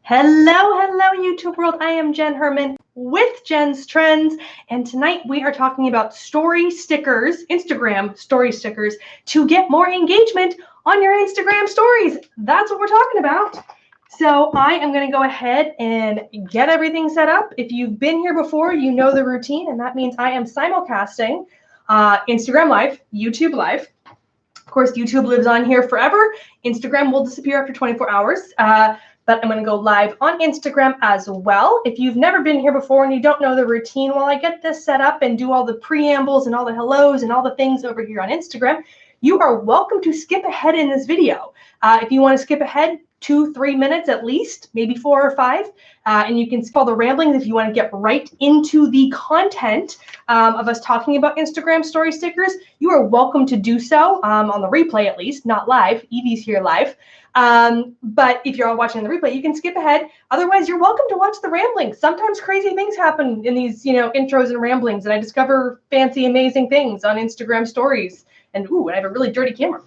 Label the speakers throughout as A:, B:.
A: Hello, YouTube world. I am Jenn Herman with Jenn's Trends, and tonight we are talking about story stickers, Instagram story stickers, to get more engagement on your Instagram stories. That's what we're talking about. So I am going to go ahead and get everything set up. If you've been here before, you know the routine, and that means I am simulcasting Instagram Live, YouTube Live. Of course, YouTube lives on here forever. Instagram will disappear after 24 hours. But I'm going to go live on Instagram as well. If you've never been here before and you don't know the routine, while I get this set up and do all the preambles and all the hellos and all the things over here on Instagram, you are welcome to skip ahead in this video. If you want to skip ahead 2-3 minutes at least, maybe 4 or 5, and you can skip all the ramblings if you want to get right into the content of us talking about Instagram story stickers, you are welcome to do so on the replay at least, not live. Evie's here live. But if you're all watching the replay, you can skip ahead. Otherwise, you're welcome to watch the ramblings. Sometimes crazy things happen in these, intros and ramblings, and I discover fancy, amazing things on Instagram stories. And ooh, I have a really dirty camera.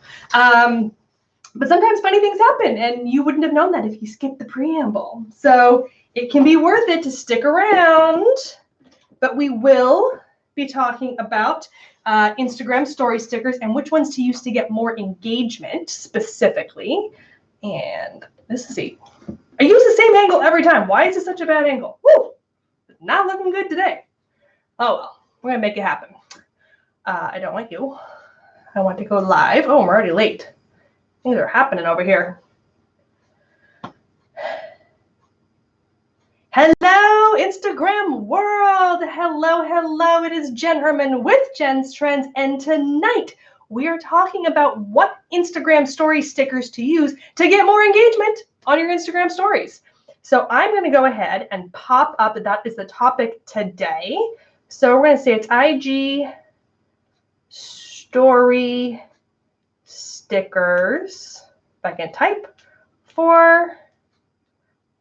A: But sometimes funny things happen, and you wouldn't have known that if you skipped the preamble. So it can be worth it to stick around. But we will be talking about Instagram story stickers and which ones to use to get more engagement specifically. And let's see. I use the same angle every time. Why is it such a bad angle? Woo! Not looking good today. Oh well, we're gonna make it happen. I don't want you. I want to go live. Oh, I'm already late. Things are happening over here. Hello, Instagram world. Hello. It is Jenn Herman with Jenn's Trends, and tonight we are talking about what Instagram story stickers to use to get more engagement on your Instagram stories. So I'm going to go ahead and pop up that is the topic today. So we're going to say it's IG story stickers, if I can type, for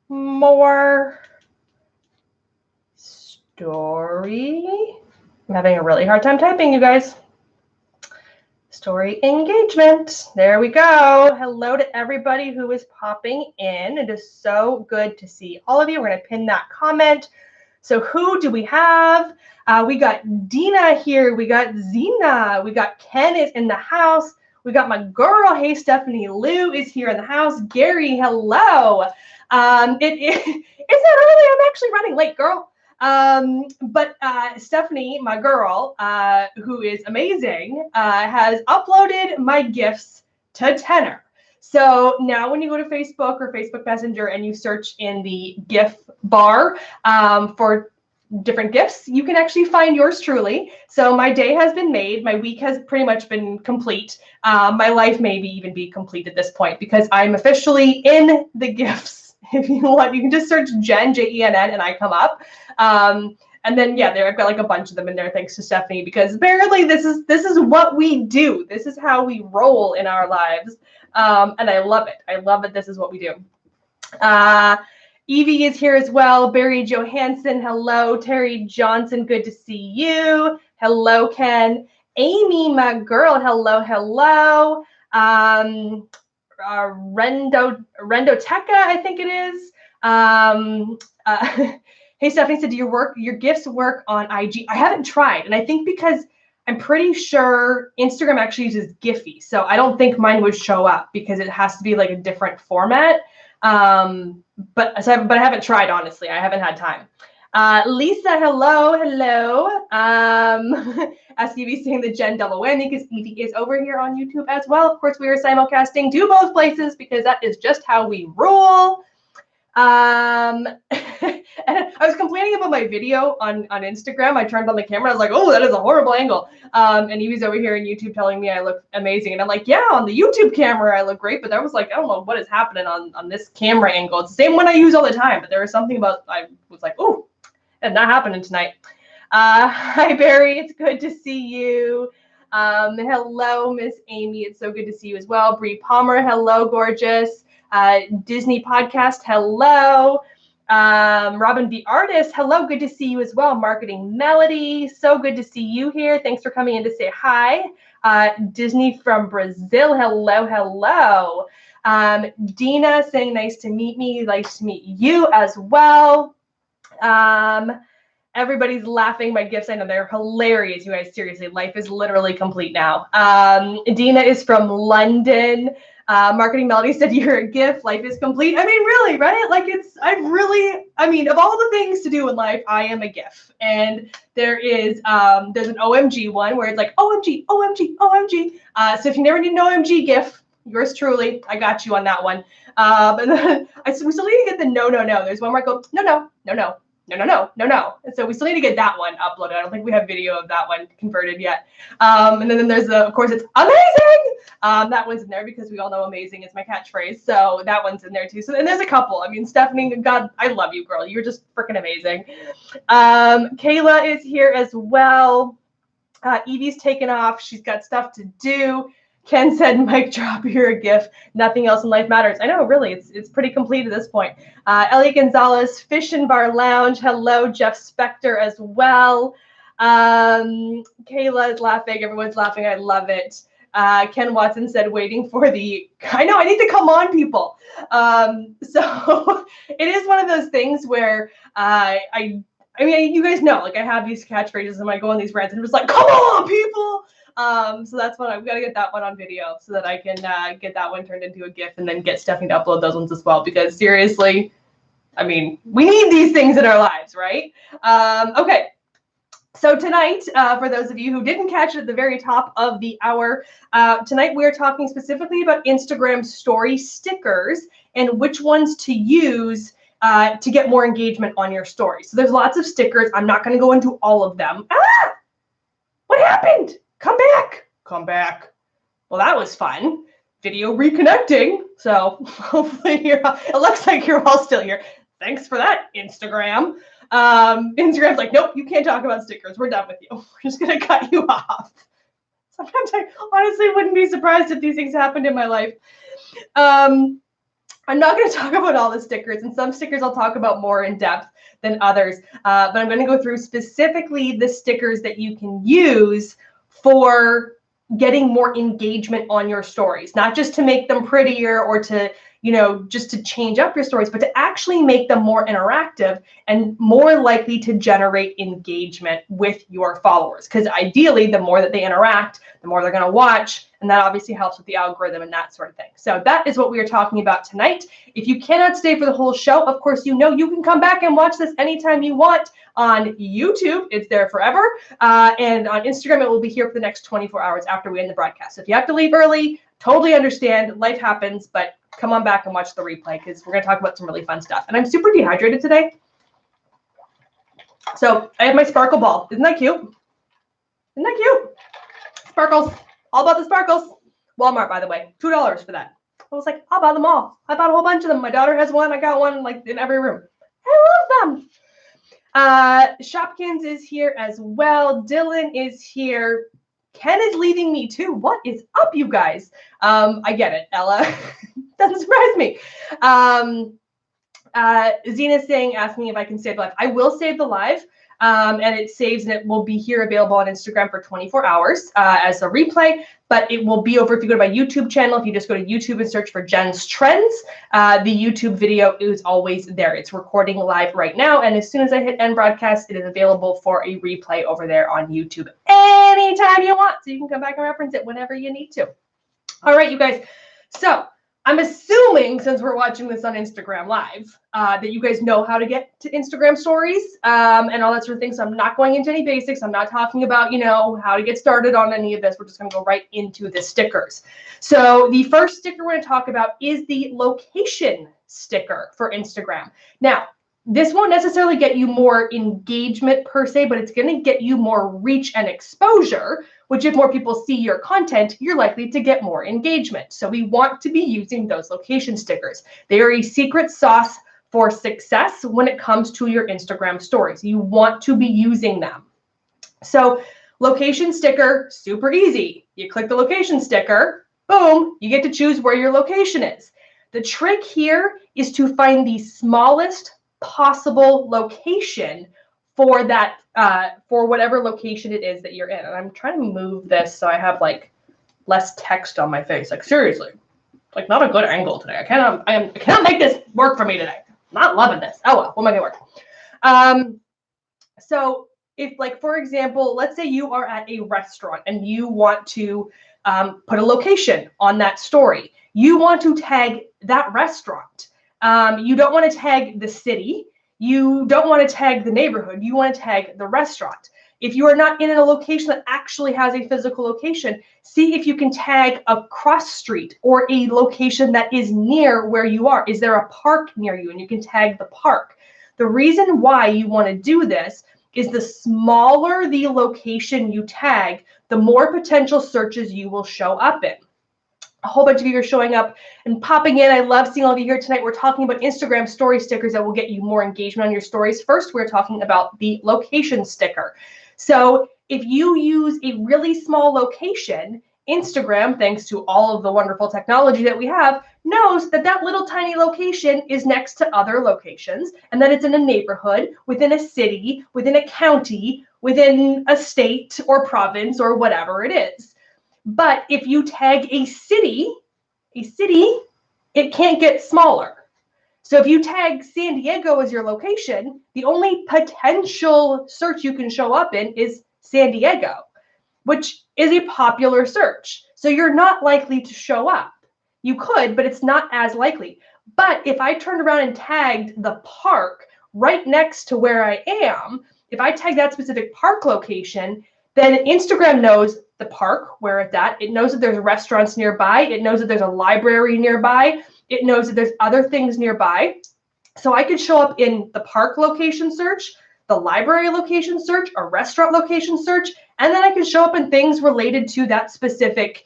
A: more story. I'm having a really hard time typing, you guys. Story engagement. There we go. Hello to everybody who is popping in. It is so good to see all of you. We're going to pin that comment. So who do we have? We got Dina here. We got Zena. We got Ken is in the house. We got my girl. Hey, Stephanie. Lou is here in the house. Gary, hello. It's not early. I'm actually running late, girl. But Stephanie, my girl, who is amazing, has uploaded my GIFs to Tenor. So now when you go to Facebook or Facebook Messenger and you search in the GIF bar for different GIFs, you can actually find yours truly. So my day has been made. My week has pretty much been complete. My life maybe even be complete at this point because I'm officially in the GIFs. If you want, you can just search Jenn, Jenn, and I come up. And then yeah, there I've got like a bunch of them in there thanks to Stephanie because apparently this is what we do. This is how we roll in our lives. And I love it. I love it. This is what we do. Evie is here as well. Barry Johansson, hello. Terry Johnson, good to see you. Hello, Ken. Amy, my girl, hello. Rendoteca, I think it is. Hey, Stephanie said, do your GIFs work on IG? I haven't tried, and I think because I'm pretty sure Instagram actually uses Giphy, so I don't think mine would show up because it has to be like a different format. But I haven't tried, honestly. I haven't had time. Lisa, hello. As Evie's saying the Jenn double whammy because Evie is over here on YouTube as well. Of course, we are simulcasting to both places because that is just how we roll. And I was complaining about my video on Instagram. I turned on the camera. I was like, oh, that is a horrible angle. And Evie's over here on YouTube telling me I look amazing. And I'm like, yeah, on the YouTube camera, I look great. But I was like, I don't know what is happening on this camera angle. It's the same one I use all the time. But there was something about, I was like, oh, it's not happening tonight. Hi, Barry. It's good to see you. Hello, Miss Amy. It's so good to see you as well. Bree Palmer. Hello, gorgeous. Disney Podcast. Hello. Robin the Artist. Hello. Good to see you as well. Marketing Melody. So good to see you here. Thanks for coming in to say hi. Disney from Brazil. Hello. Dina saying nice to meet me. Nice to meet you as well. Everybody's laughing. My gifts, I know they're hilarious. You guys, seriously, life is literally complete now. Dina is from London. Marketing Melody said, you're a gift. Life is complete. I mean, really, right? Like of all the things to do in life, I am a gift. And there's an OMG one where it's like, OMG, OMG, OMG. So if you never need an OMG gift, yours truly, I got you on that one. And then we still need to get the no. There's one where I go, no. And so we still need to get that one uploaded. I don't think we have video of that one converted yet. And then there's of course, it's amazing. That one's in there because we all know amazing is my catchphrase. So that one's in there too. So, and there's a couple. I mean, Stephanie, God, I love you, girl. You're just freaking amazing. Kayla is here as well. Evie's taken off. She's got stuff to do. Ken said, mic drop, you're a gift. Nothing else in life matters. I know, really, it's pretty complete at this point. Elliot Gonzalez, Fish and Bar Lounge. Hello, Jeff Spector as well. Kayla is laughing. Everyone's laughing. I love it. Ken Watson said, waiting for I know, I need to come on, people. So it is one of those things where I mean, you guys know, like I have these catchphrases and I go on these rants and I'm just like, come on, people. So that's what I've got to get that one on video so that I can get that one turned into a GIF and then get Stephanie to upload those ones as well. Because seriously, I mean, we need these things in our lives, right? Okay. So tonight, for those of you who didn't catch it at the very top of the hour, tonight we're talking specifically about Instagram story stickers and which ones to use to get more engagement on your story. So there's lots of stickers. I'm not going to go into all of them. Ah! What happened? Come back. Well, that was fun. Video reconnecting. So hopefully it looks like you're all still here. Thanks for that, Instagram. Instagram's like, nope, you can't talk about stickers. We're done with you. We're just going to cut you off. Sometimes I honestly wouldn't be surprised if these things happened in my life. I'm not going to talk about all the stickers, and some stickers I'll talk about more in depth than others. But I'm going to go through specifically the stickers that you can use for getting more engagement on your stories, not just to make them prettier or to, just to change up your stories, but to actually make them more interactive and more likely to generate engagement with your followers. Because ideally, the more that they interact, the more they're going to watch. And that obviously helps with the algorithm and that sort of thing. So that is what we are talking about tonight. If you cannot stay for the whole show, of course, you can come back and watch this anytime you want on YouTube. It's there forever. And on Instagram, it will be here for the next 24 hours after we end the broadcast. So if you have to leave early, totally understand. Life happens, but come on back and watch the replay because we're going to talk about some really fun stuff. And I'm super dehydrated today. So I have my sparkle ball. Isn't that cute? Sparkles. All about the sparkles. Walmart, by the way, $2 for that. I was like, I'll buy them all. I bought a whole bunch of them. My daughter has one. I got one like in every room. I love them. Shopkins is here as well. Dylan is here. Ken is leaving me too. What is up, you guys? I get it, Ella. Doesn't surprise me. Zena's saying, ask me if I can save the live. I will save the live. And it saves and it will be here available on Instagram for 24 hours as a replay, but it will be over if you go to my YouTube channel. If you just go to YouTube and search for Jenn's Trends, the YouTube video is always there. It's recording live right now. And as soon as I hit end broadcast, it is available for a replay over there on YouTube anytime you want. So you can come back and reference it whenever you need to. All right, you guys. So I'm assuming, since we're watching this on Instagram Live, that you guys know how to get to Instagram stories and all that sort of thing. So I'm not going into any basics. I'm not talking about, how to get started on any of this. We're just going to go right into the stickers. So the first sticker we're going to talk about is the location sticker for Instagram. Now, this won't necessarily get you more engagement per se, but it's going to get you more reach and exposure, which if more people see your content, you're likely to get more engagement. So we want to be using those location stickers. They are a secret sauce for success when it comes to your Instagram stories. You want to be using them. So location sticker, super easy. You click the location sticker, boom, you get to choose where your location is. The trick here is to find the smallest possible location for that, for whatever location it is that you're in. And I'm trying to move this so I have like less text on my face. Like seriously, like not a good angle today. I cannot make this work for me today. Not loving this. Oh well, we'll make it work. So if, like, for example, let's say you are at a restaurant and you want to put a location on that story. You want to tag that restaurant. You don't want to tag the city. You don't want to tag the neighborhood. You want to tag the restaurant. If you are not in a location that actually has a physical location, see if you can tag a cross street or a location that is near where you are. Is there a park near you? And you can tag the park. The reason why you want to do this is the smaller the location you tag, the more potential searches you will show up in. A whole bunch of you are showing up and popping in. I love seeing all of you here tonight. We're talking about Instagram story stickers that will get you more engagement on your stories. First, we're talking about the location sticker. So if you use a really small location, Instagram, thanks to all of the wonderful technology that we have, knows that that little tiny location is next to other locations and that it's in a neighborhood, within a city, within a county, within a state or province or whatever it is. But if you tag a city, it can't get smaller. So if you tag San Diego as your location, the only potential search you can show up in is San Diego, which is a popular search. So you're not likely to show up. You could, but it's not as likely. But if I turned around and tagged the park right next to where I am, if I tag that specific park location, then Instagram knows the park, where it's at. It knows that there's restaurants nearby. It knows that there's a library nearby. It knows that there's other things nearby. So I could show up in the park location search, the library location search, a restaurant location search, and then I can show up in things related to that specific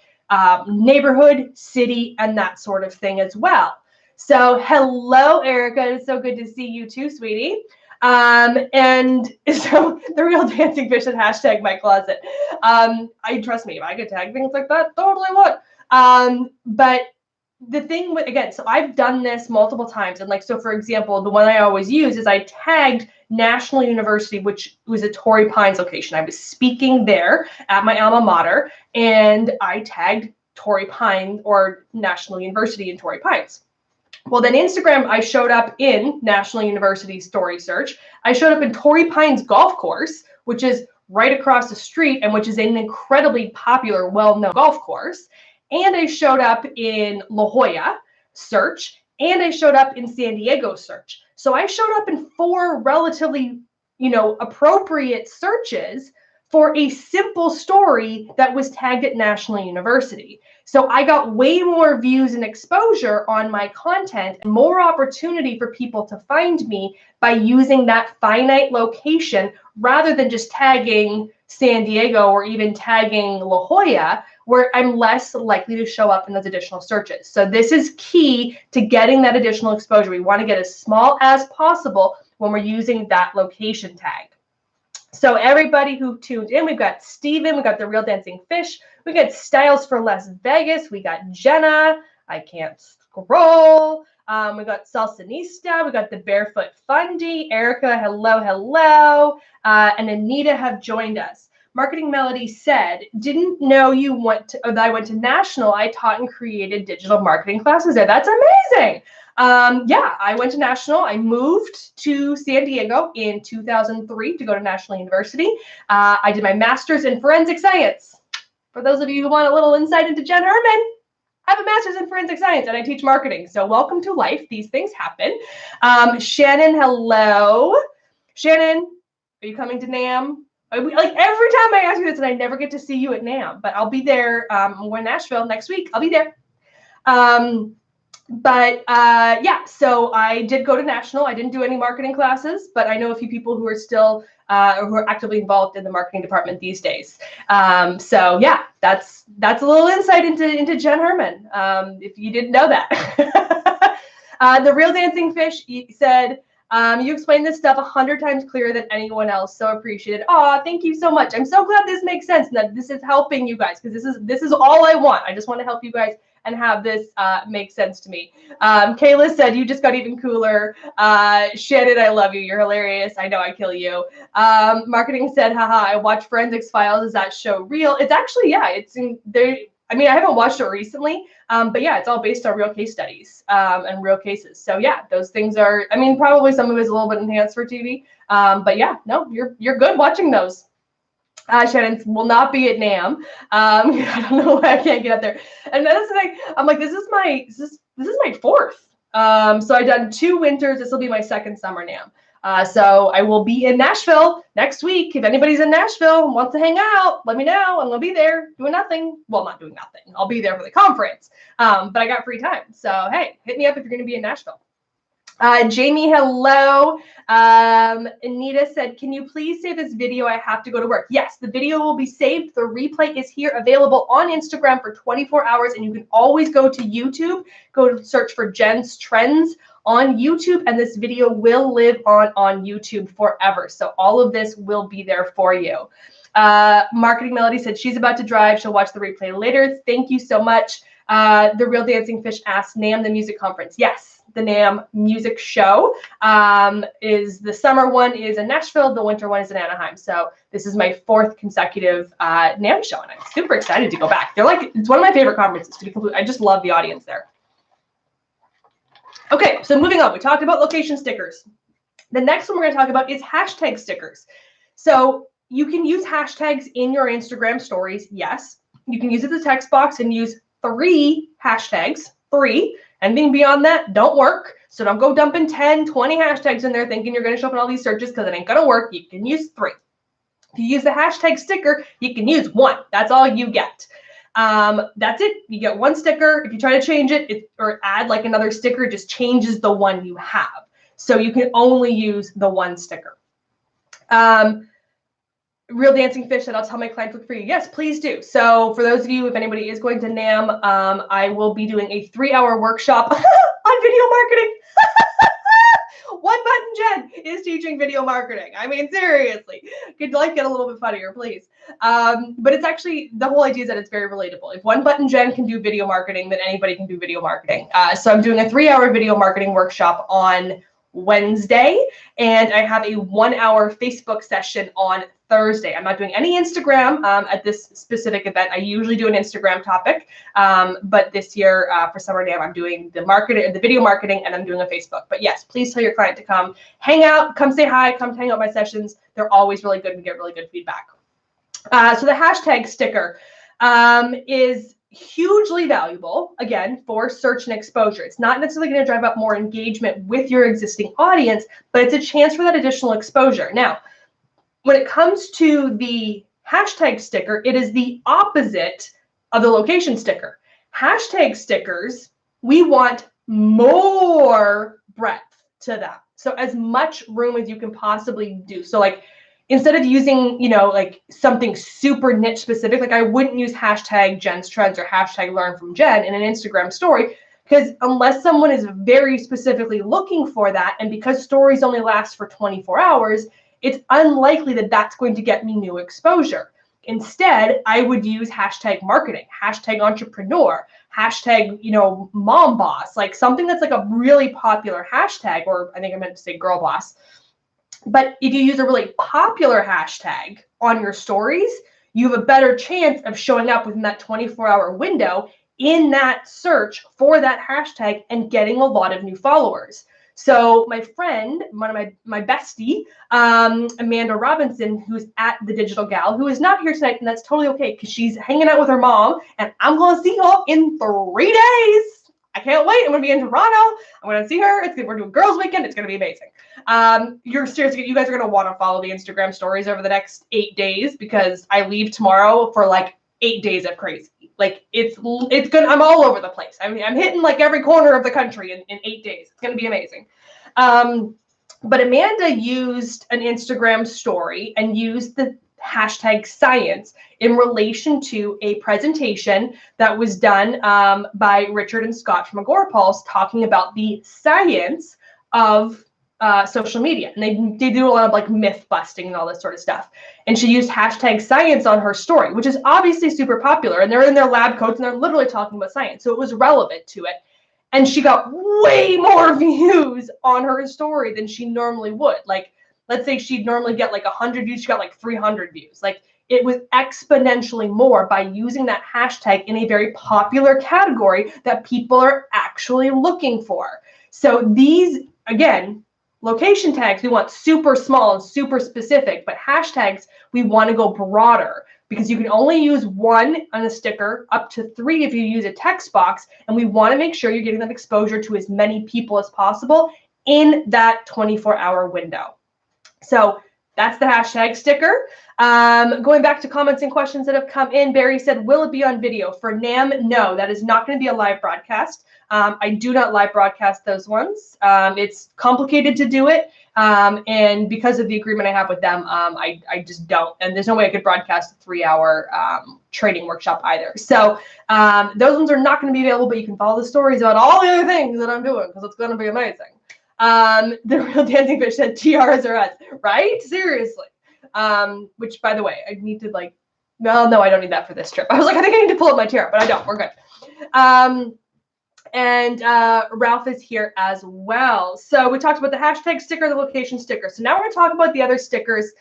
A: neighborhood, city, and that sort of thing as well. So hello, Erica. It's so good to see you too, sweetie. And so the real dancing fish and hashtag my closet. I trust me, if I could tag things like that, totally would. But the thing with, again, so I've done this multiple times. And like, so for example, the one I always use is I tagged National University, which was a Torrey Pines location. I was speaking there at my alma mater, and I tagged Torrey Pines or National University in Torrey Pines. Well, then Instagram, I showed up in National University story search. I showed up in Torrey Pines golf course, which is right across the street and which is an incredibly popular, well-known golf course. And I showed up in La Jolla search, and I showed up in San Diego search. So I showed up in 4 relatively, appropriate searches for a simple story that was tagged at National University. So I got way more views and exposure on my content and more opportunity for people to find me by using that finite location rather than just tagging San Diego or even tagging La Jolla, where I'm less likely to show up in those additional searches. So this is key to getting that additional exposure. We want to get as small as possible when we're using that location tag. So everybody who tuned in, we've got Steven, we've got The Real Dancing Fish, we got Styles for Las Vegas, we got Jenna, I can't scroll, we got Salsanista, we got The Barefoot Fundy, Erica, hello, and Anita have joined us. Marketing Melody said, didn't know you that I went to National. I taught and created digital marketing classes there. That's amazing. Yeah, I went to National. I moved to San Diego in 2003 to go to National University. I did my master's in forensic science. For those of you who want a little insight into Jenn HERMAN, I have a master's in forensic science and I teach marketing. So welcome to life. These things happen. Shannon, hello. Shannon, are you coming to NAM? Like every time I ask you this, and I never get to see you at NAM, but I'll be there. We're in Nashville next week. I'll be there. Yeah, so I did go to National. I didn't do any marketing classes, but I know a few people who are still who are actively involved in the marketing department these days. So yeah, that's a little insight into Jenn HERMAN, if you didn't know that. The Real Dancing Fish said, you explained this stuff 100 times clearer than anyone else. So appreciated. Aw, thank you so much. I'm so glad this makes sense and that this is helping you guys, because this is all I want. I just want to help you guys and have this make sense to me. Kayla said, you just got even cooler. Shannon, I love you. You're hilarious. I know I kill you. Marketing said, haha, I watch Forensics Files. Is that show real? It's actually, yeah, it's in there. I mean, I haven't watched it recently, but yeah, it's all based on real case studies and real cases. So yeah, those things are, I mean, probably some of it is a little bit enhanced for TV, but yeah, no, you're good watching those. Shannon will not be at NAMM. I don't know why I can't get up there. And that's the thing. I'm like, this is my fourth. So I've done 2 winters. This will be my second summer NAMM. So I will be in Nashville next week. If anybody's in Nashville and wants to hang out, let me know. I'm gonna be there doing nothing. Well, not doing nothing. I'll be there for the conference. But I got free time. So hey, hit me up if you're gonna be in Nashville. Jamie, hello. Anita said, can you please save this video? I have to go to work. Yes, the video will be saved. The replay is here available on Instagram for 24 hours, and you can always go to YouTube, go to search for Jenn's Trends on YouTube, and this video will live on YouTube forever. So all of this will be there for you. Marketing Melody said she's about to drive. She'll watch the replay later. Thank you so much. The Real Dancing Fish asked, NAMM the music conference. Yes, the NAMM music show is the summer one is in Nashville, the winter one is in Anaheim. So this is my 4th consecutive NAMM show, and I'm super excited to go back. They're like, it's one of my favorite conferences, to be complete. I just love the audience there. Okay, so moving on, we talked about location stickers. The next one we're going to talk about is hashtag stickers. So you can use hashtags in your Instagram stories. Yes, you can use it as a text box and use 3 hashtags, 3. Anything beyond that don't work. So don't go dumping 10, 20 hashtags in there thinking you're going to show up in all these searches, because it ain't going to work. You can use 3. If you use the hashtag sticker, you can use 1. That's all you get. That's it. You get 1 sticker. If you try to change it or add like another sticker, it just changes the one you have. So you can only use the 1 sticker. Real Dancing Fish said, I'll tell my clients look for you. Yes, please do. So for those of you, if anybody is going to NAMM, I will be doing a 3-hour workshop on video marketing. One Button Jen is teaching video marketing. I mean, seriously, could like get a little bit funnier, please. But it's actually, the whole idea is that it's very relatable. If One Button Jen can do video marketing, then anybody can do video marketing. So I'm doing a 3-hour video marketing workshop on Wednesday, and I have a 1-hour Facebook session on Thursday. I'm not doing any Instagram at this specific event. I usually do an Instagram topic, but this year for Summer NAMM, I'm doing the video marketing, and I'm doing a Facebook. But yes, please tell your client to come hang out, come say hi, come hang out my sessions. They're always really good and get really good feedback. So the hashtag sticker is hugely valuable, again, for search and exposure. It's not necessarily going to drive up more engagement with your existing audience, but it's a chance for that additional exposure. Now, when it comes to the hashtag sticker, it is the opposite of the location sticker. Hashtag stickers, we want more breadth to them. So as much room as you can possibly do. So like, instead of using, like something super niche specific, like I wouldn't use hashtag Jenn's Trends or hashtag Learn from Jenn in an Instagram story, because unless someone is very specifically looking for that, and because stories only last for 24 hours, it's unlikely that that's going to get me new exposure. Instead, I would use hashtag marketing, hashtag entrepreneur, hashtag, mom boss, like something that's like a really popular hashtag, or I think I meant to say girl boss. But if you use a really popular hashtag on your stories, you have a better chance of showing up within that 24-hour window in that search for that hashtag and getting a lot of new followers. So my friend, one of my bestie, Amanda Robinson, who's at the Digital Gal, who is not here tonight, and that's totally okay because she's hanging out with her mom, and I'm going to see her in 3 days. I can't wait. I'm going to be in Toronto. I'm going to see her. We're doing girls' weekend. It's going to be amazing. You're seriously, you guys are going to want to follow the Instagram stories over the next 8 days, because I leave tomorrow for like 8 days of crazy. Like it's good. I'm all over the place. I mean, I'm hitting like every corner of the country in 8 days. It's going to be amazing. But Amanda used an Instagram story and used the hashtag science in relation to a presentation that was done by Richard and Scott from Agorapulse, talking about the science of social media. And they do a lot of like myth busting and all this sort of stuff. And she used hashtag science on her story, which is obviously super popular. And they're in their lab coats and they're literally talking about science. So it was relevant to it. And she got way more views on her story than she normally would. Like, let's say she'd normally get like 100 views. She got like 300 views. Like, it was exponentially more by using that hashtag in a very popular category that people are actually looking for. So these, again, location tags, we want super small and super specific, but hashtags, we want to go broader because you can only use one on a sticker, up to 3 if you use a text box, and we want to make sure you're getting that exposure to as many people as possible in that 24-hour window. So that's the hashtag sticker. Going back to comments and questions that have come in, Barry said, will it be on video? For NAM, no, that is not going to be a live broadcast. I do not live broadcast those ones. It's complicated to do it. And because of the agreement I have with them, I just don't. And there's no way I could broadcast a 3-hour training workshop either. So those ones are not going to be available, but you can follow the stories about all the other things that I'm doing because it's going to be amazing. The real dancing fish said tiaras are us, right? Seriously. Which, by the way, I need to no, I don't need that for this trip. I was like, I think I need to pull up my tiara, but I don't. We're good. And Ralph is here as well. So we talked about the hashtag sticker, the location sticker. So now we're going to talk about the other stickers.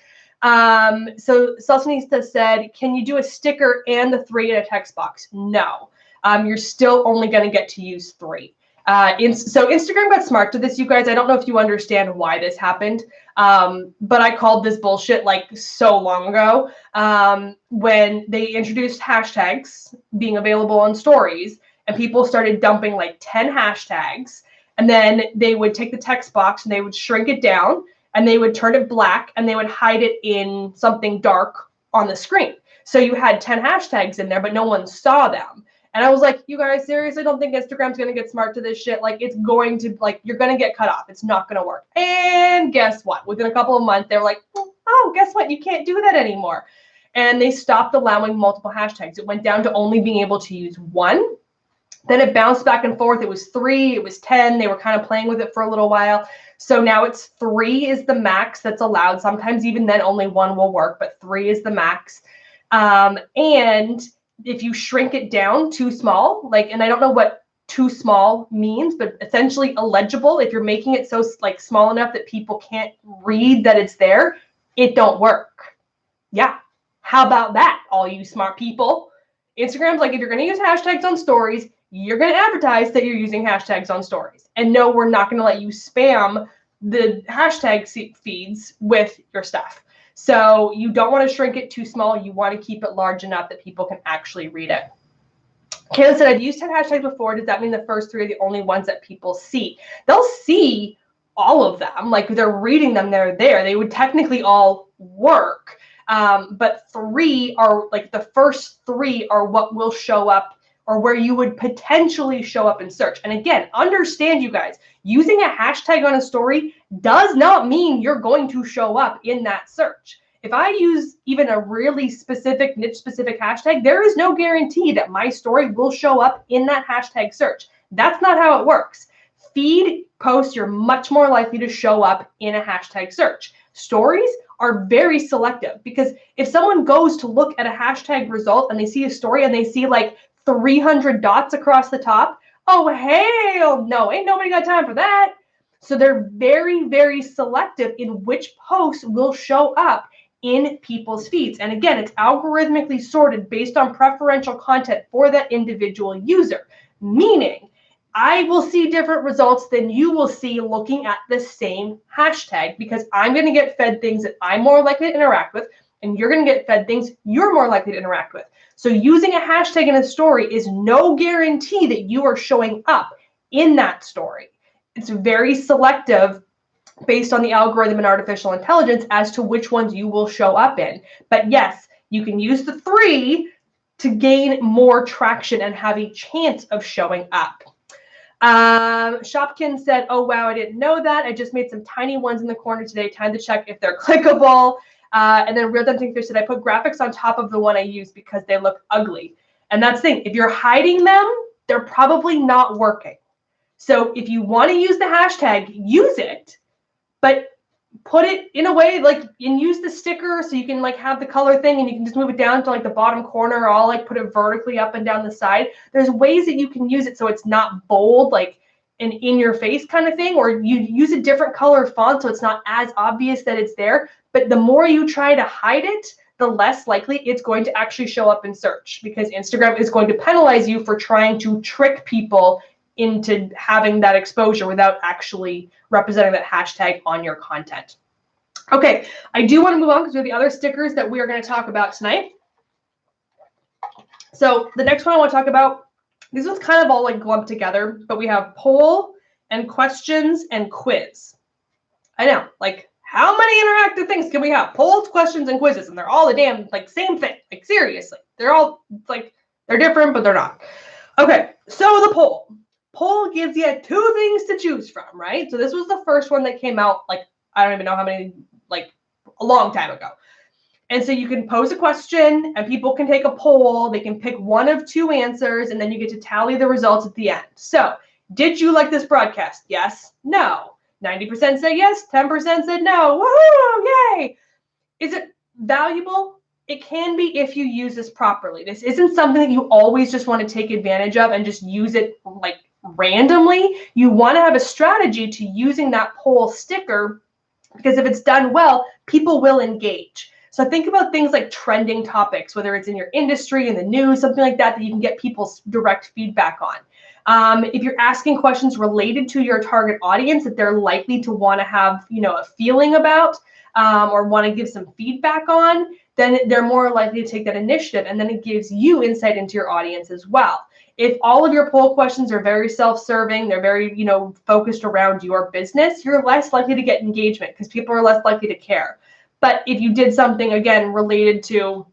A: So Celsinista said, can you do a sticker and the 3 in a text box? No. You're still only going to get to use 3. So Instagram got smart to this, you guys. I don't know if you understand why this happened, but I called this bullshit like so long ago when they introduced hashtags being available on stories, and people started dumping like 10 hashtags, and then they would take the text box and they would shrink it down and they would turn it black and they would hide it in something dark on the screen. So you had 10 hashtags in there, but no one saw them. And I was like, you guys seriously don't think Instagram's going to get smart to this shit? Like, it's going to, you're going to get cut off. It's not going to work. And guess what? Within a couple of months, they're like, oh, guess what? You can't do that anymore. And they stopped allowing multiple hashtags. It went down to only being able to use 1. Then it bounced back and forth. It was 3, it was 10. They were kind of playing with it for a little while. So now it's 3 is the max that's allowed. Sometimes even then only 1 will work, but 3 is the max. And if you shrink it down too small, and I don't know what too small means, but essentially illegible, if you're making it so small enough that people can't read that it's there, it don't work. Yeah. How about that, all you smart people? Instagram's like, if you're going to use hashtags on stories, you're going to advertise that you're using hashtags on stories. And no, we're not going to let you spam the hashtag feeds with your stuff. So you don't want to shrink it too small. You want to keep it large enough that people can actually read it. Kayla said, I've used 10 hashtags before. Does that mean the first 3 are the only ones that people see? They'll see all of them. Like, they're reading them, they're there. They would technically all work. But 3 are, the first 3 are what will show up, or where you would potentially show up in search. And again, understand, you guys, using a hashtag on a story does not mean you're going to show up in that search. If I use even a really specific, niche-specific hashtag, there is no guarantee that my story will show up in that hashtag search. That's not how it works. Feed posts, you're much more likely to show up in a hashtag search. Stories are very selective, because if someone goes to look at a hashtag result and they see a story and they see 300 dots across the top, oh, hell no, ain't nobody got time for that. So they're very, very selective in which posts will show up in people's feeds. And again, it's algorithmically sorted based on preferential content for that individual user, meaning I will see different results than you will see looking at the same hashtag, because I'm going to get fed things that I'm more likely to interact with, and you're going to get fed things you're more likely to interact with. So using a hashtag in a story is no guarantee that you are showing up in that story. It's very selective based on the algorithm and artificial intelligence as to which ones you will show up in. But yes, you can use the 3 to gain more traction and have a chance of showing up. Shopkin said, oh, wow, I didn't know that. I just made some tiny ones in the corner today. Time to check if they're clickable. And then Real Dancing Fish said, I put graphics on top of the one I use because they look ugly. And that's the thing. If you're hiding them, they're probably not working. So if you want to use the hashtag, use it, but put it in a way and use the sticker so you can have the color thing, and you can just move it down to the bottom corner, or I'll put it vertically up and down the side. There's ways that you can use it so it's not bold, an in your face kind of thing, or you use a different color font so it's not as obvious that it's there. But the more you try to hide it, the less likely it's going to actually show up in search, because Instagram is going to penalize you for trying to trick people into having that exposure without actually representing that hashtag on your content. Okay, I do want to move on because we have the other stickers that we are going to talk about tonight. So the next one I want to talk about, these ones kind of all like lumped together, but we have poll and questions and quiz. I know, like, how many interactive things can we have? Polls, questions, and quizzes, and they're all the damn like same thing. Like, seriously, they're all like, they're different, but they're not. Okay, so the poll. Poll gives you 2 things to choose from, right? So this was the first one that came out, like, I don't even know how many, like, a long time ago. And so you can pose a question and people can take a poll. They can pick one of 2 answers, and then you get to tally the results at the end. So, did you like this broadcast? Yes, no. 90% said yes, 10% said no. Woohoo, yay! Is it valuable? It can be if you use this properly. This isn't something that you always just want to take advantage of and just use it like randomly. You want to have a strategy to using that poll sticker, because if it's done well, people will engage. So think about things like trending topics, whether it's in your industry, in the news, something like that, that you can get people's direct feedback on. If you're asking questions related to your target audience that they're likely to want to have, a feeling about, or want to give some feedback on, then they're more likely to take that initiative, and then it gives you insight into your audience as well. If all of your poll questions are very self-serving, they're very, focused around your business, you're less likely to get engagement because people are less likely to care. But if you did something, again, related to,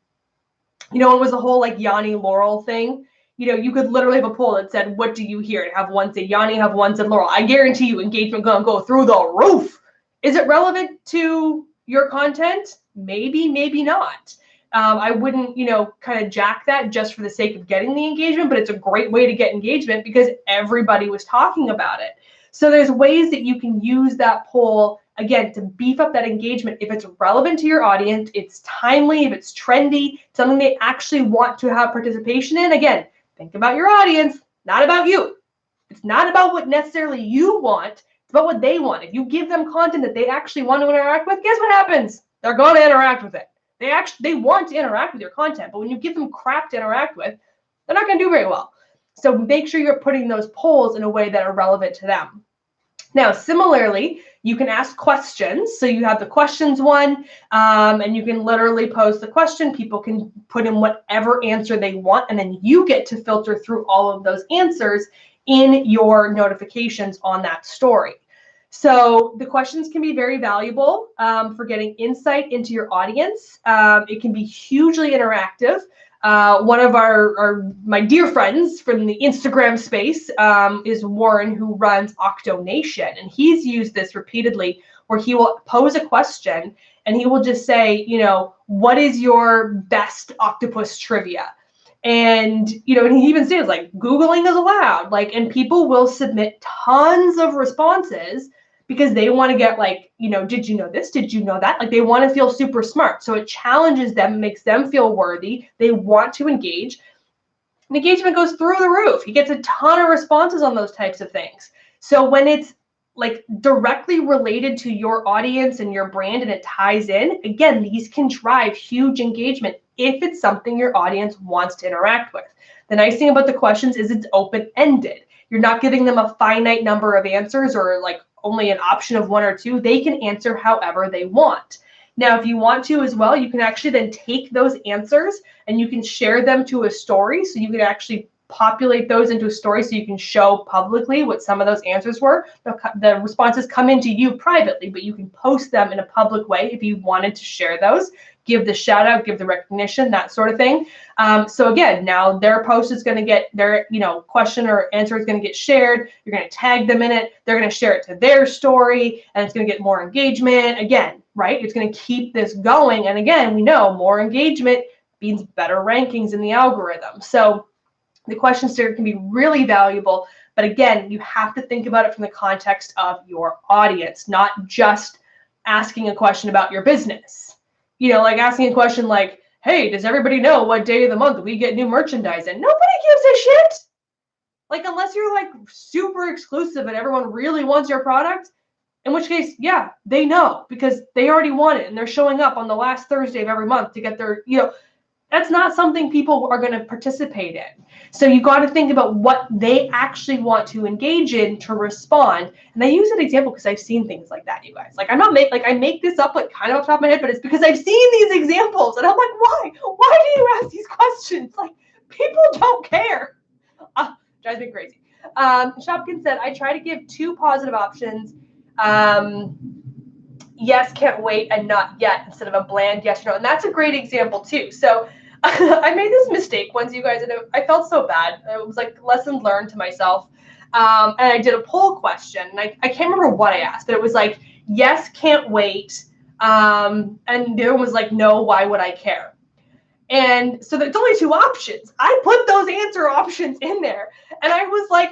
A: it was the whole like Yanni Laurel thing, you could literally have a poll that said, what do you hear? And have one say Yanni, have one said Laurel. I guarantee you engagement gonna go through the roof. Is it relevant to your content? Maybe, maybe not. I wouldn't, kind of jack that just for the sake of getting the engagement, but it's a great way to get engagement because everybody was talking about it. So there's ways that you can use that poll, again, to beef up that engagement. If it's relevant to your audience, it's timely, if it's trendy, something they actually want to have participation in. Again, think about your audience, not about you. It's not about what necessarily you want. It's about what they want. If you give them content that they actually want to interact with, guess what happens? They're going to interact with it. They want to interact with your content, but when you give them crap to interact with, they're not going to do very well. So make sure you're putting those polls in a way that are relevant to them. Now, similarly, you can ask questions. So you have the questions one, and you can literally pose the question. People can put in whatever answer they want, and then you get to filter through all of those answers in your notifications on that story. So the questions can be very valuable for getting insight into your audience. It can be hugely interactive. One of my dear friends from the Instagram space is Warren, who runs Octonation, and he's used this repeatedly, where he will pose a question and he will just say, what is your best octopus trivia? And and he even says like Googling is allowed, and people will submit tons of responses because they want to get did you know this? Did you know that? They want to feel super smart. So it challenges them, makes them feel worthy. They want to engage. And engagement goes through the roof. He gets a ton of responses on those types of things. So when it's directly related to your audience and your brand and it ties in, again, these can drive huge engagement if it's something your audience wants to interact with. The nice thing about the questions is it's open-ended. You're not giving them a finite number of answers or only an option of 1 or 2. They can answer however they want. Now, if you want to as well, you can actually then take those answers and you can share them to a story. So you can actually populate those into a story so you can show publicly what some of those answers were. The responses come into you privately, but you can post them in a public way if you wanted to share those. Give the shout out, give the recognition, that sort of thing. So again, now their post is going to get their, question or answer is going to get shared. You're going to tag them in it. They're going to share it to their story, and it's going to get more engagement. Again, right? It's going to keep this going. And again, we know more engagement means better rankings in the algorithm. So the question sticker can be really valuable. But again, you have to think about it from the context of your audience, not just asking a question about your business. Asking a question like, hey, does everybody know what day of the month we get new merchandise in? Nobody gives a shit. Unless you're super exclusive and everyone really wants your product, In which case, yeah, they know because they already want it and they're showing up on the last Thursday of every month to get their, that's not something people are going to participate in. So you got to think about what they actually want to engage in to respond. And I use an example because I've seen things like that, you guys. Like I make this up like kind of off the top of my head, but it's because I've seen these examples and I'm like, why? Why do you ask these questions? Like people don't care. Drives me crazy. Shopkins said, I try to give 2 positive options. Yes, can't wait, and not yet, instead of a bland yes or no. And that's a great example too. So I made this mistake once, you guys, and I felt so bad. It was like lesson learned to myself. And I did a poll question, and I can't remember what I asked, but it was like, yes, can't wait. And the other one was like, no, why would I care? And so there's only 2 options. I put those answer options in there, and I was like,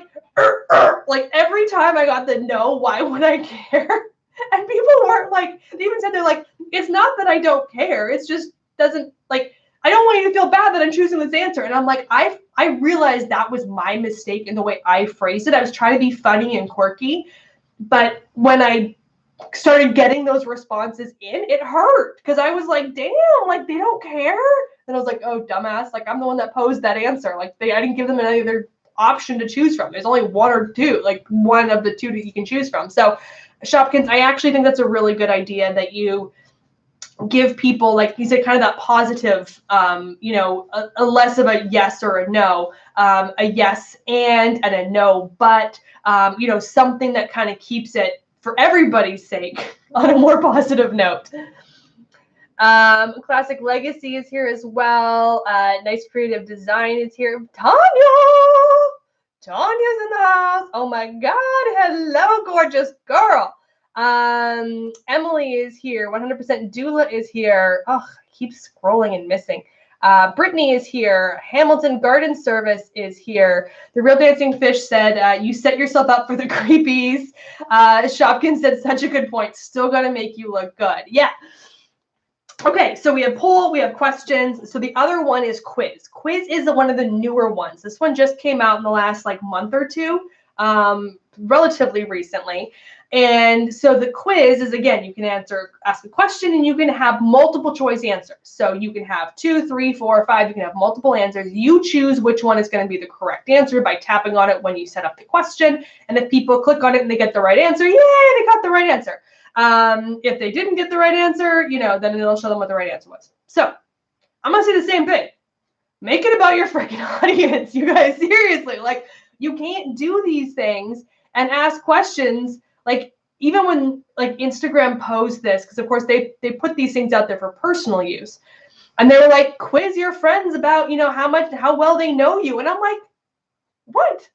A: like every time I got the no, why would I care? And people weren't like, they even said, they're like, it's not that I don't care. It's just doesn't, like, I don't want you to feel bad that I'm choosing this answer. And I'm like, I realized that was my mistake in the way I phrased it. I was trying to be funny and quirky. But when I started getting those responses in, it hurt because I was like, damn, like they don't care. And I was like, oh, dumbass. Like I'm the one that posed that answer. Like I didn't give them any other option to choose from. There's only 1 or 2, like one of the 2 that you can choose from. So Shopkins, I actually think that's a really good idea that you give people, like you said, kind of that positive, a less of a yes or a no, a yes and a no, but, something that kind of keeps it for everybody's sake on a more positive note. Classic Legacy is here as well. Nice Creative Design is here. Tanya's in the house. Oh my God. Hello, gorgeous girl. Emily is here. 100% Doula is here. Oh, I keep scrolling and missing. Brittany is here. Hamilton Garden Service is here. The Real Dancing Fish said, you set yourself up for the creepies. Shopkins said, such a good point. Still gonna make you look good. Yeah. Okay, so we have poll, we have questions. So the other one is quiz. Quiz is one of the newer ones. This one just came out in the last month or 2, relatively recently. And so the quiz is, again, you can ask a question and you can have multiple choice answers. So you can have 2, 3, 4, 5, you can have multiple answers. You choose which one is going to be the correct answer by tapping on it when you set up the question. And if people click on it and they get the right answer, yay, they got the right answer. If they didn't get the right answer, then it'll show them what the right answer was. So I'm going to say the same thing. Make it about your freaking audience, you guys. Seriously, you can't do these things and ask questions. Even when Instagram posed this, because of course they put these things out there for personal use, and they were like, quiz your friends about, how well they know you. And I'm like, what?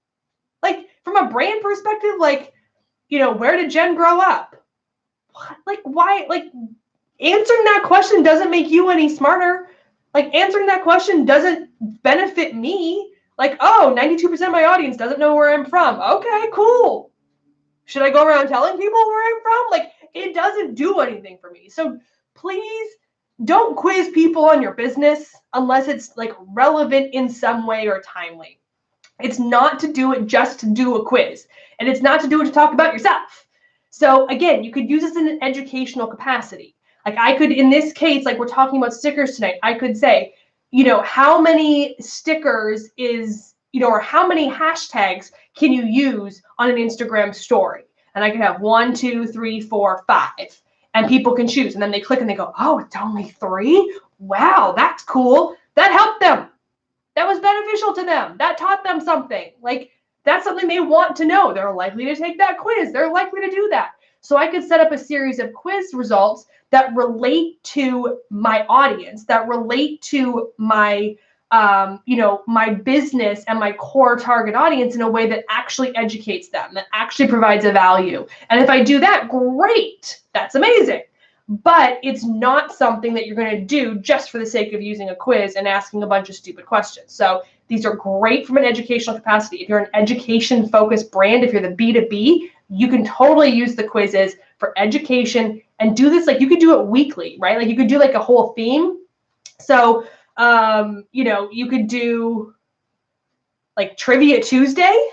A: From a brand perspective, where did Jenn grow up? What? Why? Answering that question doesn't make you any smarter. Answering that question doesn't benefit me. 92% of my audience doesn't know where I'm from. Okay, cool. Should I go around telling people where I'm from? It doesn't do anything for me. So please don't quiz people on your business unless it's relevant in some way or timely. It's not to do it just to do a quiz. And it's not to do it to talk about yourself. So again, you could use this in an educational capacity. I could, in this case, we're talking about stickers tonight, I could say, how many stickers is, or how many hashtags can you use on an Instagram story? And I can have 1, 2, 3, 4, 5, and people can choose. And then they click and they go, oh, it's only 3? Wow, that's cool. That helped them. That was beneficial to them. That taught them something. That's something they want to know. They're likely to take that quiz. They're likely to do that. So I could set up a series of quiz results that relate to my audience, that relate to my, my business and my core target audience in a way that actually educates them, that actually provides a value. And if I do that, great. That's amazing. But it's not something that you're going to do just for the sake of using a quiz and asking a bunch of stupid questions. So these are great from an educational capacity. If you're an education-focused brand, if you're the B2B, you can totally use the quizzes for education and do this. You could do it weekly, right? You could do a whole theme. So, you could do Trivia Tuesday,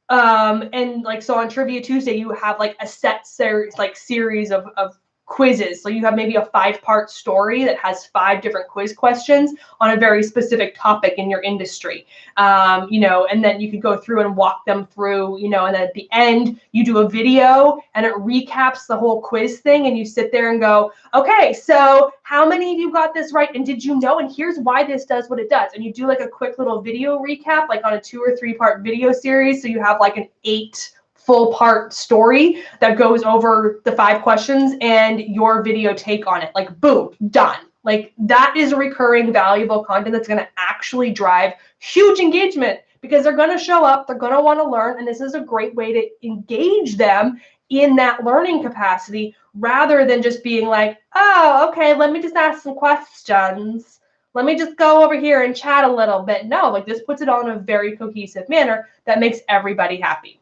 A: And like, so on Trivia Tuesday, you have like a set series of quizzes. So you have maybe a 5-part story that has 5 different quiz questions on a very specific topic in your industry. And then you could go through and walk them through, and then at the end you do a video and it recaps the whole quiz thing, and you sit there and go, okay, so how many of you got this right, and did you know, and here's why this does what it does. And you do like a quick little video recap, like on a 2 or 3 part video series, so you have like an 8 full part story that goes over the 5 questions and your video take on it. Like, boom, done. Like, that is recurring valuable content that's going to actually drive huge engagement, because they're going to show up, they're going to want to learn, and this is a great way to engage them in that learning capacity, rather than just being like, oh, okay, let me just ask some questions. Let me just go over here and chat a little bit. No, like, this puts it all in a very cohesive manner that makes everybody happy.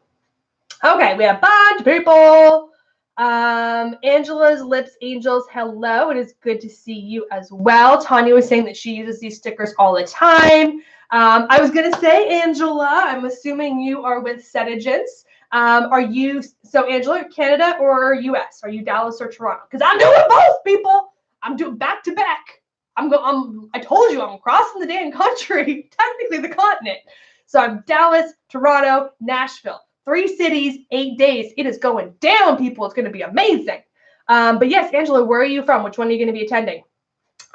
A: Okay, we have a bunch of people. Angela's Lips Angels, hello. It is good to see you as well. Tanya was saying that she uses these stickers all the time. I was going to say, Angela, I'm assuming you are with Setagents. Are you, so Angela, Canada or US? Are you Dallas or Toronto? Because I'm doing both, people. I'm doing back to back. I told you I'm crossing the damn country, technically the continent. So I'm Dallas, Toronto, Nashville. 3 cities, 8 days. It is going down, people. It's going to be amazing. But yes, Angela, where are you from? Which one are you going to be attending?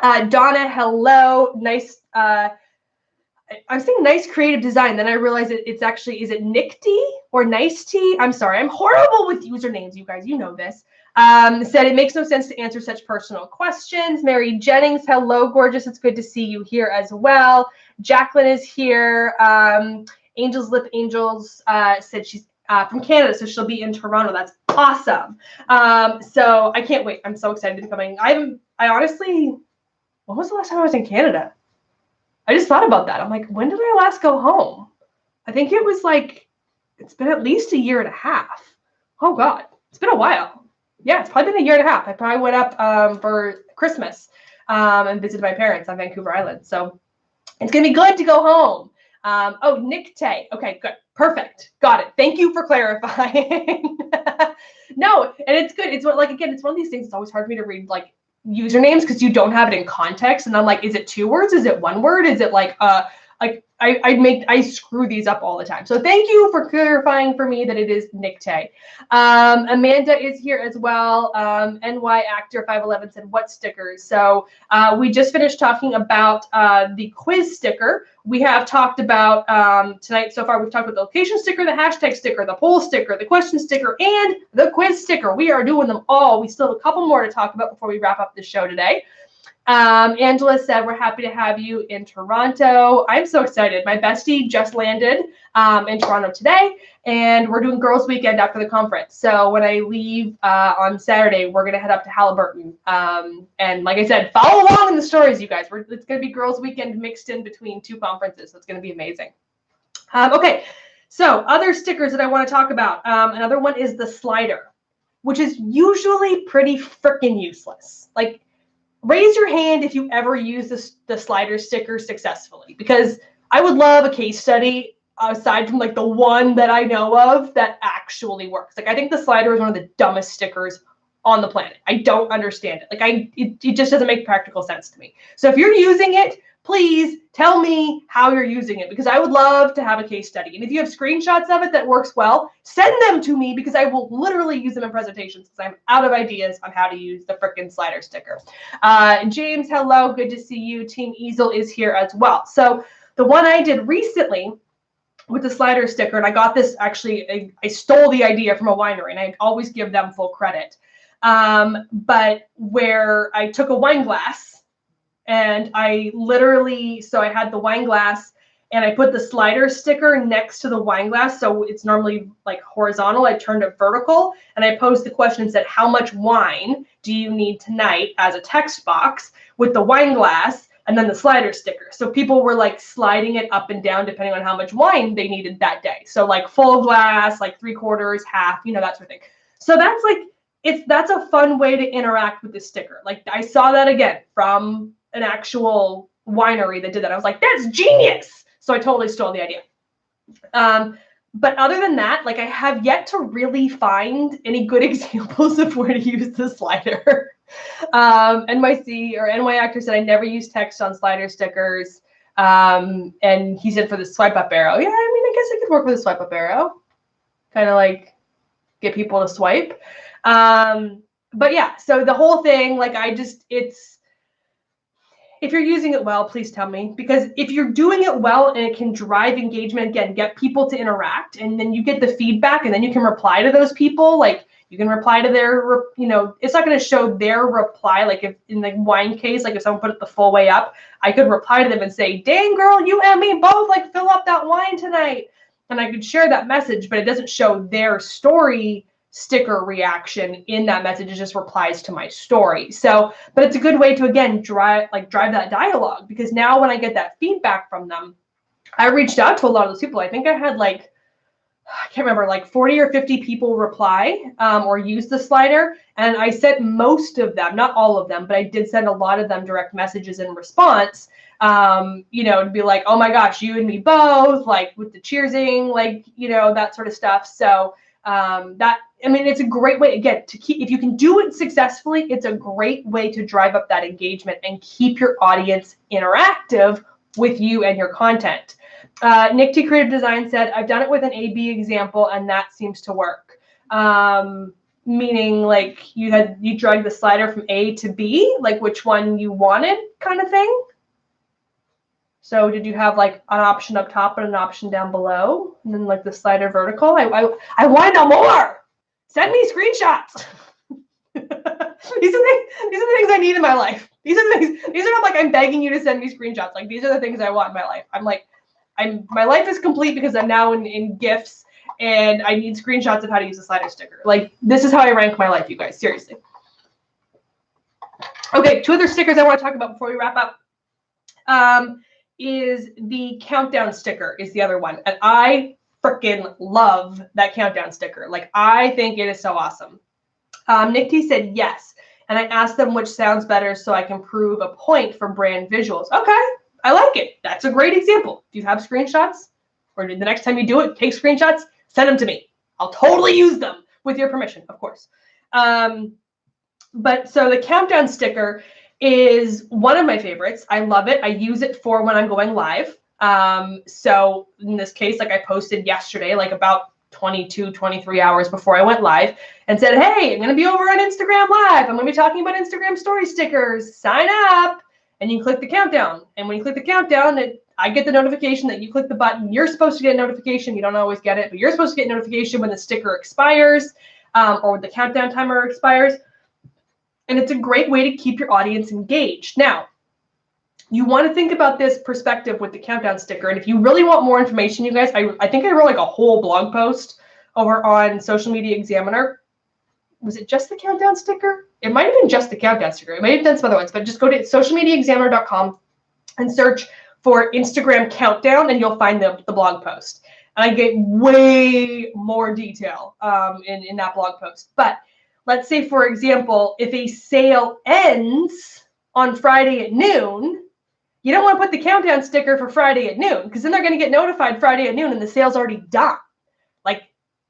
A: Donna, hello. Nice. I'm saying nice creative design. Then I realized it's actually, is it Nick T or Nice T? I'm sorry. I'm horrible with usernames, you guys. You know this. Said it makes no sense to answer such personal questions. Mary Jennings, hello, gorgeous. It's good to see you here as well. Jacqueline is here. Angel's Lip Angels said she's from Canada, so she'll be in Toronto. That's awesome. So I can't wait. I'm so excited to be coming. I honestly, when was the last time I was in Canada? I just thought about that. I'm like, when did I last go home? I think it was like, it's been at least 1.5 years. Oh God, it's been a while. Yeah, it's probably been 1.5 years. I probably went up for Christmas and visited my parents on Vancouver Island. So it's gonna be good to go home. Oh, Nick Tay. Okay, good. Perfect. Got it. Thank you for clarifying. No, and it's good. It's like, again, it's one of these things. It's always hard for me to read like usernames because you don't have it in context. And I'm like, is it 2 words? Is it 1 word? Is it like I screw these up all the time. So thank you for clarifying for me that it is Nick Tay. Amanda is here as well. NY Actor 511 said, what stickers? So we just finished talking about the quiz sticker. We have talked about tonight so far, we've talked about the location sticker, the hashtag sticker, the poll sticker, the question sticker, and the quiz sticker. We are doing them all. We still have a couple more to talk about before we wrap up the show today. Angela said, we're happy to have you in Toronto. I'm so excited. My bestie just landed in Toronto today, and we're doing Girls Weekend after the conference. So when I leave on Saturday, we're going to head up to Halliburton. And like I said, follow along in the stories, you guys. It's going to be Girls Weekend mixed in between 2 conferences. So it's going to be amazing. Okay, so other stickers that I want to talk about. Another one is the slider, which is usually pretty freaking useless. Like, raise your hand if you ever use the slider sticker successfully, because I would love a case study aside from like the one that I know of that actually works. Like, I think the slider is one of the dumbest stickers on the planet. I don't understand it. Like, it just doesn't make practical sense to me. So if you're using it, please tell me how you're using it, because I would love to have a case study. And if you have screenshots of it that works well, send them to me, because I will literally use them in presentations, because I'm out of ideas on how to use the frickin' slider sticker. James, hello. Good to see you. Team Easel is here as well. So the one I did recently with the slider sticker, and I got this actually, I stole the idea from a winery, and I always give them full credit. But where I took a wine glass, and I literally, so I had the wine glass and I put the slider sticker next to the wine glass. So it's normally like horizontal. I turned it vertical, and I posed the question and said, how much wine do you need tonight, as a text box with the wine glass and then the slider sticker. So people were like sliding it up and down depending on how much wine they needed that day. So like full glass, like 3/4, half, that sort of thing. So that's like, that's a fun way to interact with the sticker. Like, I saw that again from an actual winery that did that. I was like, that's genius. So I totally stole the idea. But other than that, like I have yet to really find any good examples of where to use the slider. NYC or NY Actor said, I never use text on slider stickers. And he said for the swipe up arrow. Yeah, I mean, I guess it could work with a swipe up arrow. Kind of like get people to swipe. But yeah, so the whole thing, like if you're using it well, please tell me, because if you're doing it well and it can drive engagement, again, get people to interact, and then you get the feedback, and then you can reply to those people. Like you can reply to their, it's not going to show their reply. Like if in the wine case, like if someone put it the full way up, I could reply to them and say, dang girl, you and me both, like fill up that wine tonight. And I could share that message, but it doesn't show their story sticker reaction in that message. It just replies to my story. So, but it's a good way to, again, drive that dialogue, because now when I get that feedback from them, I reached out to a lot of those people. I think I had I can't remember, like 40 or 50 people reply or use the slider. And I sent most of them, not all of them, but I did send a lot of them direct messages in response, to be like, oh my gosh, you and me both, like with the cheersing, like, that sort of stuff. So it's a great way, again, to keep, if you can do it successfully, it's a great way to drive up that engagement and keep your audience interactive with you and your content. Nick T Creative Design said, I've done it with an A/B example and that seems to work. Meaning like you drag the slider from A to B, like which one you wanted kind of thing. So did you have like an option up top and an option down below, and then like the slider vertical? I want to know more. Send me screenshots. These are the things I need in my life. These are not like I'm begging you to send me screenshots. Like these are the things I want in my life. My life is complete because I'm now in GIFs and I need screenshots of how to use a slider sticker. Like this is how I rank my life, you guys, seriously. Okay, 2 other stickers I want to talk about before we wrap up. Is the countdown sticker is the other one. And I freaking love that countdown sticker. Like, I think it is so awesome. Nick T said yes. And I asked them which sounds better so I can prove a point for brand visuals. Okay, I like it. That's a great example. If you have screenshots, or the next time you do it, take screenshots, send them to me. I'll totally use them with your permission, of course. But so the countdown sticker is one of my favorites. I love it. I use it for when I'm going live. So in this case, like I posted yesterday, like about 22, 23 hours before I went live and said, hey, I'm going to be over on Instagram Live. I'm going to be talking about Instagram story stickers. Sign up. And you click the countdown. And when you click the countdown, I get the notification that you click the button. You're supposed to get a notification. You don't always get it, but you're supposed to get a notification when the sticker expires or when the countdown timer expires. And it's a great way to keep your audience engaged. Now, you want to think about this perspective with the countdown sticker. And if you really want more information, you guys, I think I wrote like a whole blog post over on Social Media Examiner. Was it just the countdown sticker? It might have been just the countdown sticker. It might have done some other ones, but just go to socialmediaexaminer.com and search for Instagram countdown, and you'll find the blog post. And I get way more detail in that blog post. But let's say, for example, if a sale ends on Friday at noon, you don't want to put the countdown sticker for Friday at noon, because then they're going to get notified Friday at noon and the sale's already done. Like,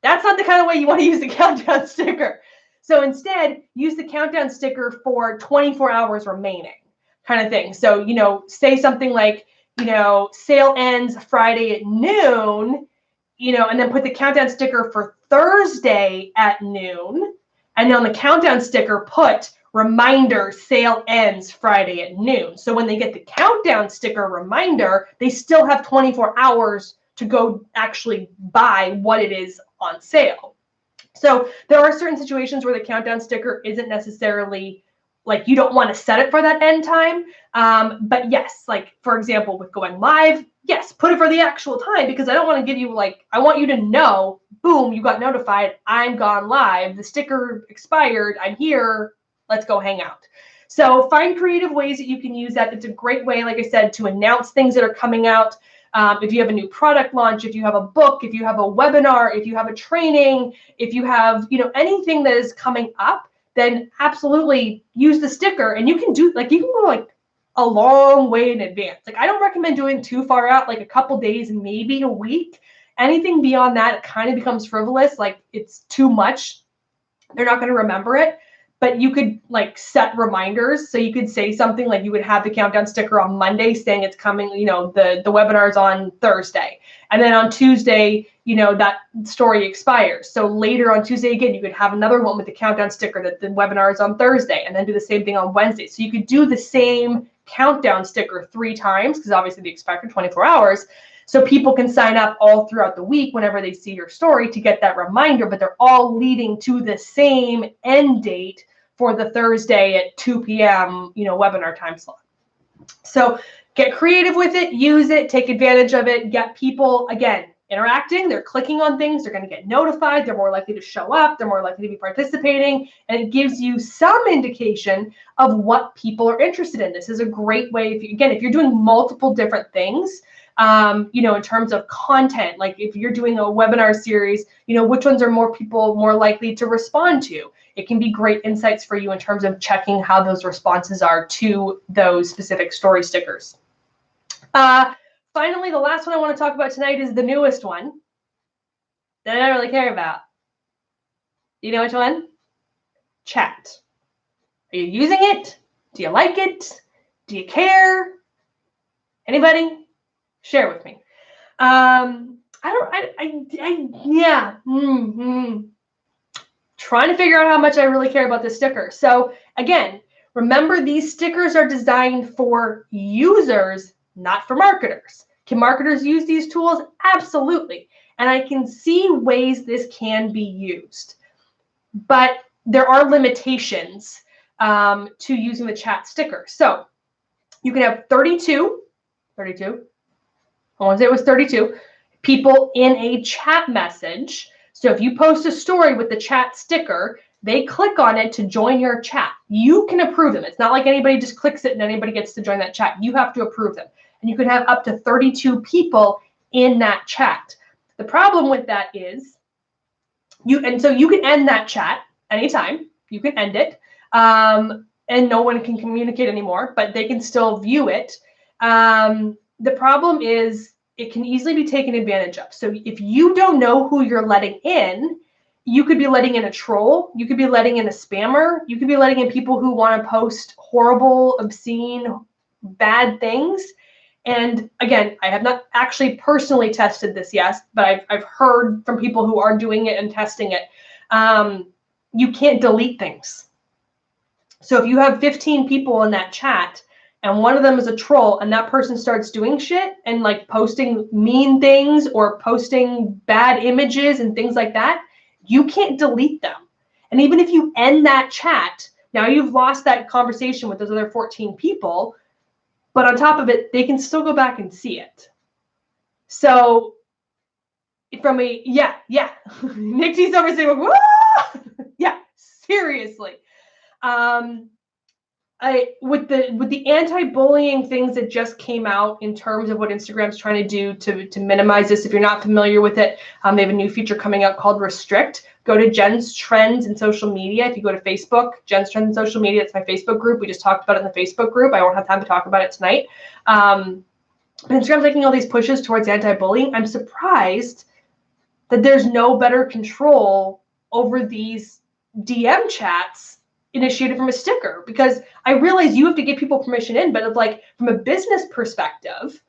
A: that's not the kind of way you want to use the countdown sticker. So instead, use the countdown sticker for 24 hours remaining kind of thing. So, say something like, sale ends Friday at noon, and then put the countdown sticker for Thursday at noon. And on the countdown sticker, put reminder, sale ends Friday at noon. So when they get the countdown sticker reminder, they still have 24 hours to go actually buy what it is on sale. So there are certain situations where the countdown sticker isn't necessarily like you don't want to set it for that end time. But yes, like for example, with going live, yes, put it for the actual time, because I don't want to give you I want you to know, boom, you got notified, I'm gone live, the sticker expired, I'm here, let's go hang out. So find creative ways that you can use that. It's a great way, like I said, to announce things that are coming out. If you have a new product launch, if you have a book, if you have a webinar, if you have a training, if you have, anything that is coming up, then absolutely use the sticker. And you can do you can go a long way in advance. I don't recommend doing too far out, like a couple days, maybe a week. Anything beyond that, it kind of becomes frivolous. Like it's too much. They're not going to remember it. But you could like set reminders. So you could say something like you would have the countdown sticker on Monday saying it's coming, the webinar's on Thursday. And then on Tuesday, that story expires. So later on Tuesday again, you could have another one with the countdown sticker that the webinar is on Thursday, and then do the same thing on Wednesday. So you could do the same countdown sticker 3 times, because obviously they expire 24 hours. So people can sign up all throughout the week whenever they see your story to get that reminder, but they're all leading to the same end date for the Thursday at 2 p.m. webinar time slot. So get creative with it, use it, take advantage of it, get people, again, interacting, they're clicking on things, they're going to get notified, they're more likely to show up, they're more likely to be participating, and it gives you some indication of what people are interested in. This is a great way, if you're doing multiple different things, in terms of content, like if you're doing a webinar series, which ones are more people more likely to respond to? It can be great insights for you in terms of checking how those responses are to those specific story stickers. Finally, the last one I want to talk about tonight is the newest one that I don't really care about. You know which one? Chat. Are you using it? Do you like it? Do you care? Anybody? Share with me. Trying to figure out how much I really care about this sticker. So again, remember these stickers are designed for users, not for marketers. Can marketers use these tools? Absolutely. And I can see ways this can be used. But there are limitations to using the chat sticker. So you can have 32, I want to say it was 32 people in a chat message. So if you post a story with the chat sticker, they click on it to join your chat. You can approve them. It's not like anybody just clicks it and anybody gets to join that chat. You have to approve them. And you could have up to 32 people in that chat. The problem with that is you can end that chat anytime. You can end it. And no one can communicate anymore, but they can still view it. The problem is it can easily be taken advantage of. So if you don't know who you're letting in, you could be letting in a troll, you could be letting in a spammer, you could be letting in people who want to post horrible, obscene, bad things. And again, I have not actually personally tested this yet, but I've heard from people who are doing it and testing it. You can't delete things. So if you have 15 people in that chat, and one of them is a troll, and that person starts doing shit and like posting mean things or posting bad images and things like that, you can't delete them. And even if you end that chat, now you've lost that conversation with those other 14 people, but on top of it, they can still go back and see it. So from Nick T's over saying, whoa! Yeah, seriously. With the anti-bullying things that just came out in terms of what Instagram's trying to do to minimize this, if you're not familiar with it, they have a new feature coming out called Restrict. Go to Jenn's Trends in Social Media. If you go to Facebook, Jenn's Trends in Social Media, it's my Facebook group. We just talked about it in the Facebook group. I won't have time to talk about it tonight. Instagram's making all these pushes towards anti-bullying. I'm surprised that there's no better control over these DM chats initiated from a sticker, because I realize you have to give people permission in, but it's like from a business perspective,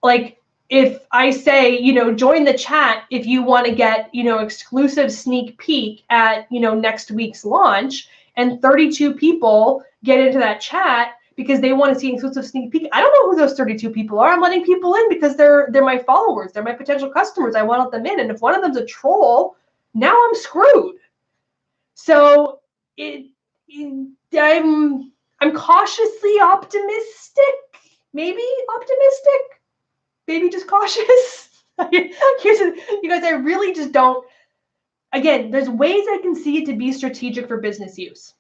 A: like if I say, join the chat if you want to get, exclusive sneak peek at, next week's launch, and 32 people get into that chat because they want to see exclusive sneak peek. I don't know who those 32 people are. I'm letting people in because they're my followers. They're my potential customers. I want to let them in. And if one of them's a troll, now I'm screwed. So I'm cautiously optimistic, maybe just cautious. You guys, I really just don't. Again, there's ways I can see it to be strategic for business use.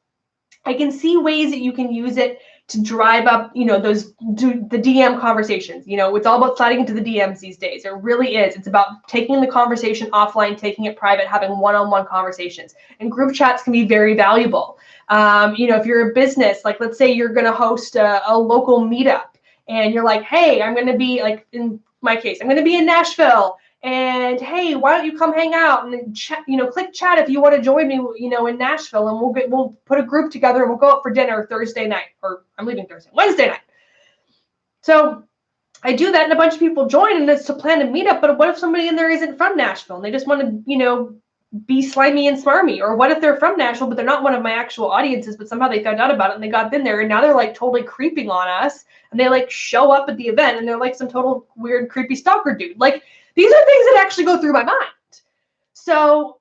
A: I can see ways that you can use it to drive up, the DM conversations. It's all about sliding into the DMs these days. It really is. It's about taking the conversation offline, taking it private, having one-on-one conversations. And group chats can be very valuable. If you're a business, like let's say you're going to host a local meetup, and you're like, hey, I'm going to be, like in my case, I'm going to be in Nashville, And hey, why don't you come hang out and chat, click chat if you want to join me, in Nashville, and we'll put a group together and we'll go out for dinner Thursday night, or I'm leaving Wednesday night. So I do that and a bunch of people join, and it's to plan a meetup. But what if somebody in there isn't from Nashville and they just want to, be slimy and smarmy? Or what if they're from Nashville, but they're not one of my actual audiences, but somehow they found out about it and they got in there, and now they're like totally creeping on us, and they like show up at the event and they're like some total weird, creepy stalker dude. Like, these are things that actually go through my mind. So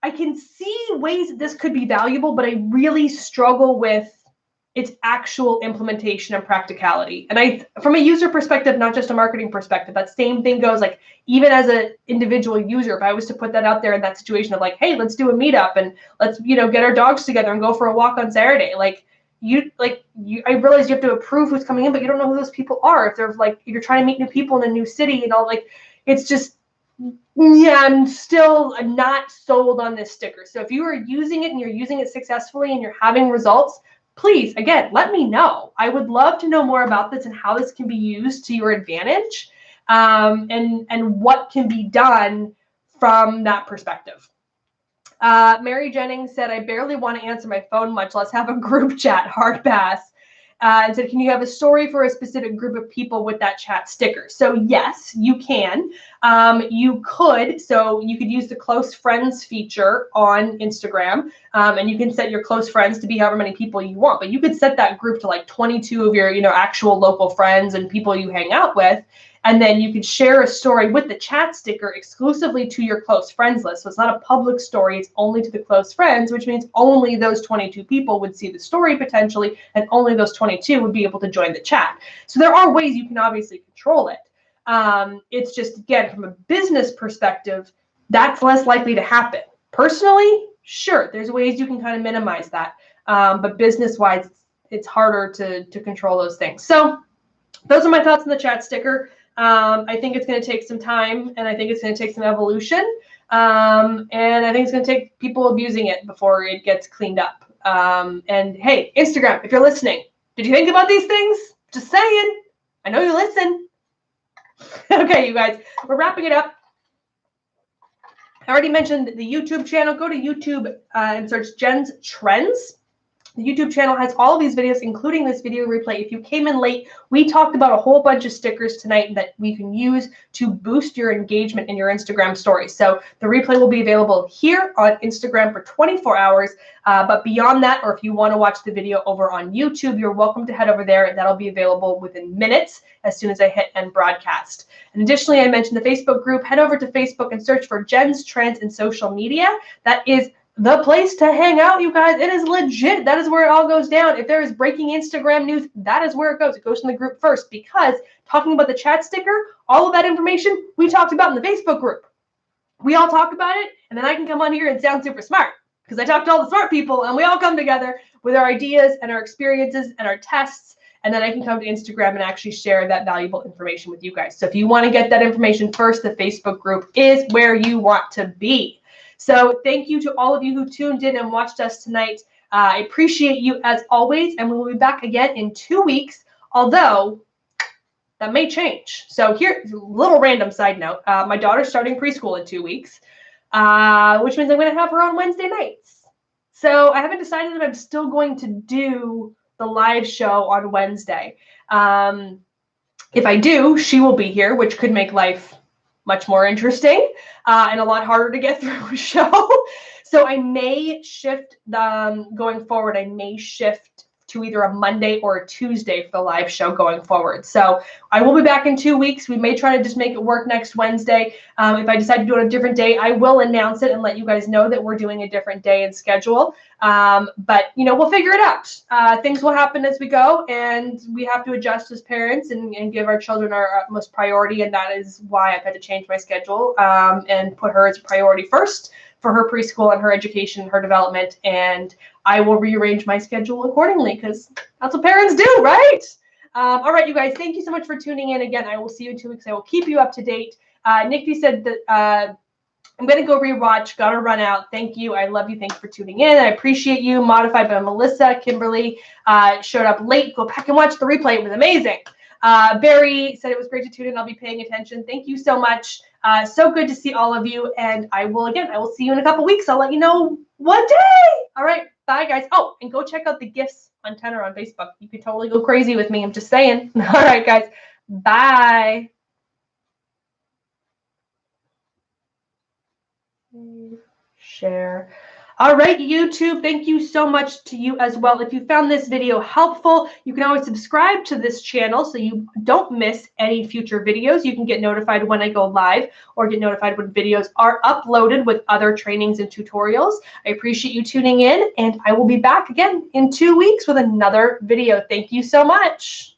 A: I can see ways that this could be valuable, but I really struggle with its actual implementation and practicality. And from a user perspective, not just a marketing perspective, that same thing goes, like, even as an individual user, if I was to put that out there in that situation of like, hey, let's do a meetup and let's, get our dogs together and go for a walk on Saturday. I realize you have to approve who's coming in, but you don't know who those people are. If they're if you're trying to meet new people in a new city and all, it's just, yeah, I'm not sold on this sticker. So if you are using it and you're using it successfully and you're having results, please, again, let me know. I would love to know more about this and how this can be used to your advantage, and what can be done from that perspective. Mary Jennings said, I barely want to answer my phone, much less have a group chat. Hard pass. And said, can you have a story for a specific group of people with that chat sticker? So yes, you can. You could use the close friends feature on Instagram, and you can set your close friends to be however many people you want. But you could set that group to like 22 of your, actual local friends and people you hang out with. And then you could share a story with the chat sticker exclusively to your close friends list. So it's not a public story, it's only to the close friends, which means only those 22 people would see the story potentially, and only those 22 would be able to join the chat. So there are ways you can obviously control it. It's just, again, from a business perspective, that's less likely to happen. Personally, sure, there's ways you can kind of minimize that. But business-wise, it's harder to control those things. So those are my thoughts on the chat sticker. I think it's going to take some time, and I think it's going to take some evolution. And I think it's going to take people abusing it before it gets cleaned up. And hey, Instagram, if you're listening, did you think about these things? Just saying. I know you listen. Okay, you guys, we're wrapping it up. I already mentioned the YouTube channel. Go to YouTube and search Jenn's Trends. The YouTube channel has all of these videos, including this video replay. If you came in late, we talked about a whole bunch of stickers tonight that we can use to boost your engagement in your Instagram stories. So the replay will be available here on Instagram for 24 hours. But beyond that, or if you want to watch the video over on YouTube, you're welcome to head over there. That'll be available within minutes as soon as I hit end broadcast. And additionally, I mentioned the Facebook group. Head over to Facebook and search for Jenn's Trends in social media. That is the place to hang out, you guys. It is legit. That is where it all goes down. If there is breaking Instagram news, that is where it goes. It goes in the group first, because talking about the chat sticker, all of that information we talked about in the Facebook group. We all talk about it, and then I can come on here and sound super smart because I talk to all the smart people, and we all come together with our ideas and our experiences and our tests, and then I can come to Instagram and actually share that valuable information with you guys. So if you want to get that information first, the Facebook group is where you want to be. So thank you to all of you who tuned in and watched us tonight. I appreciate you as always, and we will be back again in 2 weeks, although that may change. So here's a little random side note. My daughter's starting preschool in 2 weeks, which means I'm going to have her on Wednesday nights. So I haven't decided if I'm still going to do the live show on Wednesday. If I do, she will be here, which could make life much more interesting and a lot harder to get through a show. So I may shift going forward. I may shift to either a Monday or a Tuesday for the live show going forward. So I will be back in 2 weeks. We may try to just make it work next Wednesday. If I decide to do it on a different day, I will announce it and let you guys know that we're doing a different day and schedule. But, we'll figure it out. Things will happen as we go, and we have to adjust as parents and give our children our utmost priority. And that is why I've had to change my schedule and put her as a priority first for her preschool and her education and her development. And I will rearrange my schedule accordingly, because that's what parents do, right? All right, you guys, thank you so much for tuning in. Again, I will see you in 2 weeks. I will keep you up to date. Nikki said that I'm going to go rewatch. Got to run out. Thank you. I love you. Thanks for tuning in. I appreciate you. Modified by Melissa. Kimberly showed up late. Go back and watch the replay. It was amazing. Barry said it was great to tune in. I'll be paying attention. Thank you so much. So good to see all of you. And I will see you in a couple weeks. I'll let you know what day. All right. Bye, guys. Oh, and go check out the gifts on Tenor on Facebook. You could totally go crazy with me. I'm just saying. All right, guys. Bye. Share. All right, YouTube, thank you so much to you as well. If you found this video helpful, you can always subscribe to this channel so you don't miss any future videos. You can get notified when I go live or get notified when videos are uploaded with other trainings and tutorials. I appreciate you tuning in, and I will be back again in 2 weeks with another video. Thank you so much.